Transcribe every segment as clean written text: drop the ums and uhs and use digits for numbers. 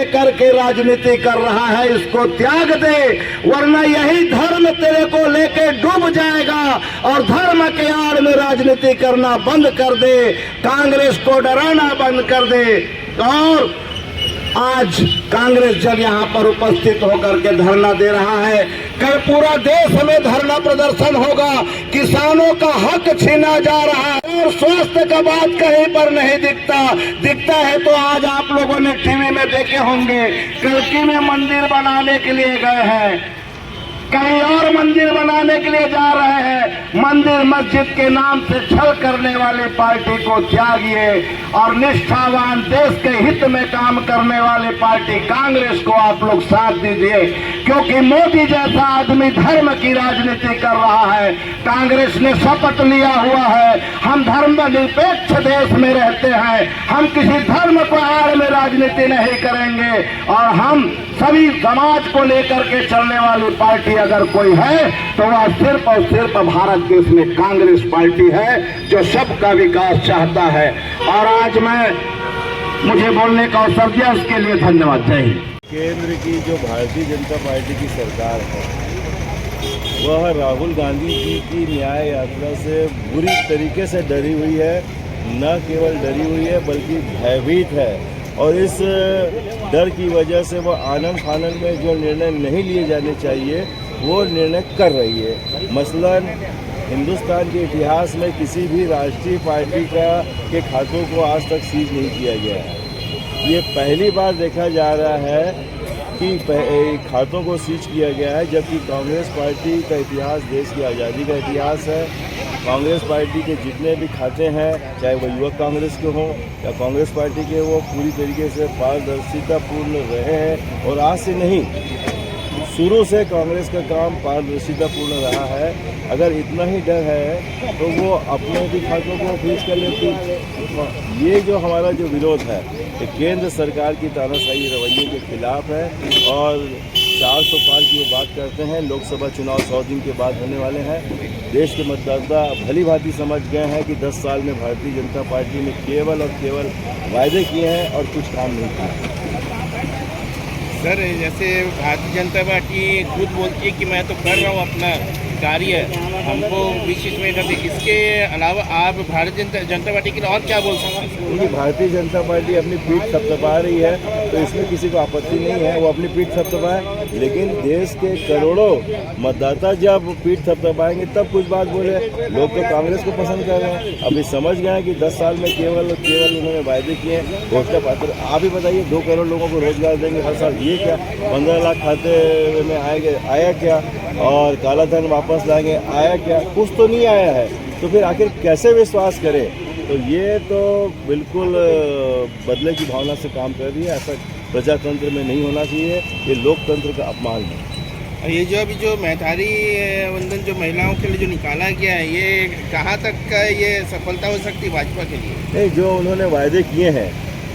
करके राजनीति कर रहा है, इसको त्याग दे, वरना यही धर्म तेरे को लेके डूब जाएगा। और धर्म के आड़ में राजनीति करना बंद कर दे, कांग्रेस को डराना बंद कर दे। और आज कांग्रेस जब यहाँ पर उपस्थित होकर के धरना दे रहा है, कल पूरा देश में धरना प्रदर्शन होगा। किसानों का हक छीना जा रहा है और स्वास्थ्य का बात कहीं पर नहीं दिखता है तो आज आप लोगों ने टीवी में देखे होंगे, कल्की में मंदिर बनाने के लिए गए हैं, कहीं और मंदिर बनाने के लिए जा रहे हैं। मंदिर मस्जिद के नाम से छल करने वाली पार्टी को त्यागिए और निष्ठावान देश के हित में काम करने वाली पार्टी कांग्रेस को आप लोग साथ दीजिए, क्योंकि मोदी जैसा आदमी धर्म की राजनीति कर रहा है। कांग्रेस ने शपथ लिया हुआ है, हम धर्मनिरपेक्ष देश में रहते हैं, हम किसी धर्म को आड़ में राजनीति नहीं करेंगे और हम सभी समाज को लेकर के चलने वाली पार्टी अगर कोई है तो वह सिर्फ और सिर्फ भारत देश में कांग्रेस पार्टी है, जो सबका विकास चाहता है। और आज मुझे बोलने का अवसर दिया, उसके लिए धन्यवाद। जय हिंद। केंद्र की जो भारतीय जनता पार्टी की सरकार है, वह राहुल गांधी जी की न्याय यात्रा से बुरी तरीके से डरी हुई है। न केवल डरी हुई है बल्कि भयभीत है, और इस डर की वजह से वो आनन फानन में जो निर्णय नहीं लिए जाने चाहिए वो निर्णय कर रही है। मसलन हिंदुस्तान के इतिहास में किसी भी राष्ट्रीय पार्टी के खातों को आज तक सीज नहीं किया गया है। ये पहली बार देखा जा रहा है कि खातों को सीज किया गया है, जबकि कांग्रेस पार्टी का इतिहास देश की आज़ादी का इतिहास है। कांग्रेस पार्टी के जितने भी खाते हैं, चाहे वो युवक कांग्रेस के हों या कांग्रेस पार्टी के, वो पूरी तरीके से पारदर्शितापूर्ण रहे हैं। और आज से नहीं, शुरू से कांग्रेस का काम पारदर्शितापूर्ण रहा है। अगर इतना ही डर है तो वो अपने भी खातों को फ्रीज कर लेती। ये जो हमारा जो विरोध है ये केंद्र सरकार की तानाशाही रवैये के खिलाफ है। और 400 पार की वो बात करते हैं, लोकसभा चुनाव 100 दिन के बाद होने वाले हैं। देश के मतदाता भली भांति समझ गए हैं कि 10 साल में भारतीय जनता पार्टी ने केवल और केवल वायदे किए हैं और कुछ काम नहीं किया। सर, जैसे भारतीय जनता पार्टी खुद बोलती है कि मैं तो कर रहा हूँ अपना कार्य, हमको बीच में करते, इसके अलावा आप भारतीय जनता पार्टी के लिए और क्या बोल सकते हैं? क्योंकि भारतीय जनता पार्टी अपनी पीठ थपथपा रही है तो इसमें किसी को आपत्ति नहीं है, वो अपनी पीठ थपथपाए। लेकिन देश के करोड़ों मतदाता जब पीठ थपथपाएंगे तब कुछ बात बोले। लोग तो कांग्रेस को पसंद कर रहे हैं। अभी समझ गए कि 10 साल में केवल और केवल उन्होंने वायदे किए हैं, घोषणा पत्र। आप ही बताइए, 2 करोड़ लोगों को रोजगार देंगे हर साल, ये क्या? 15 लाख खाते में आया क्या? और काला धन वापस लाएंगे, आया क्या? कुछ तो नहीं आया है, तो फिर आखिर कैसे विश्वास करें? तो ये तो बिल्कुल बदले की भावना से काम कर रही है। ऐसा प्रजातंत्र में नहीं होना चाहिए, ये लोकतंत्र का अपमान है। ये जो अभी जो मैथारी वंदन जो महिलाओं के लिए जो निकाला गया है, ये कहाँ तक का ये सफलता हो सकती है भाजपा के लिए? नहीं, जो उन्होंने वायदे किए हैं,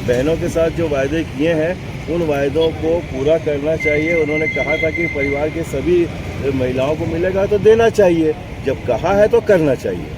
बहनों के साथ जो वायदे किए हैं, उन वायदों को पूरा करना चाहिए। उन्होंने कहा था कि परिवार के सभी महिलाओं को मिलेगा तो देना चाहिए, जब कहा है तो करना चाहिए।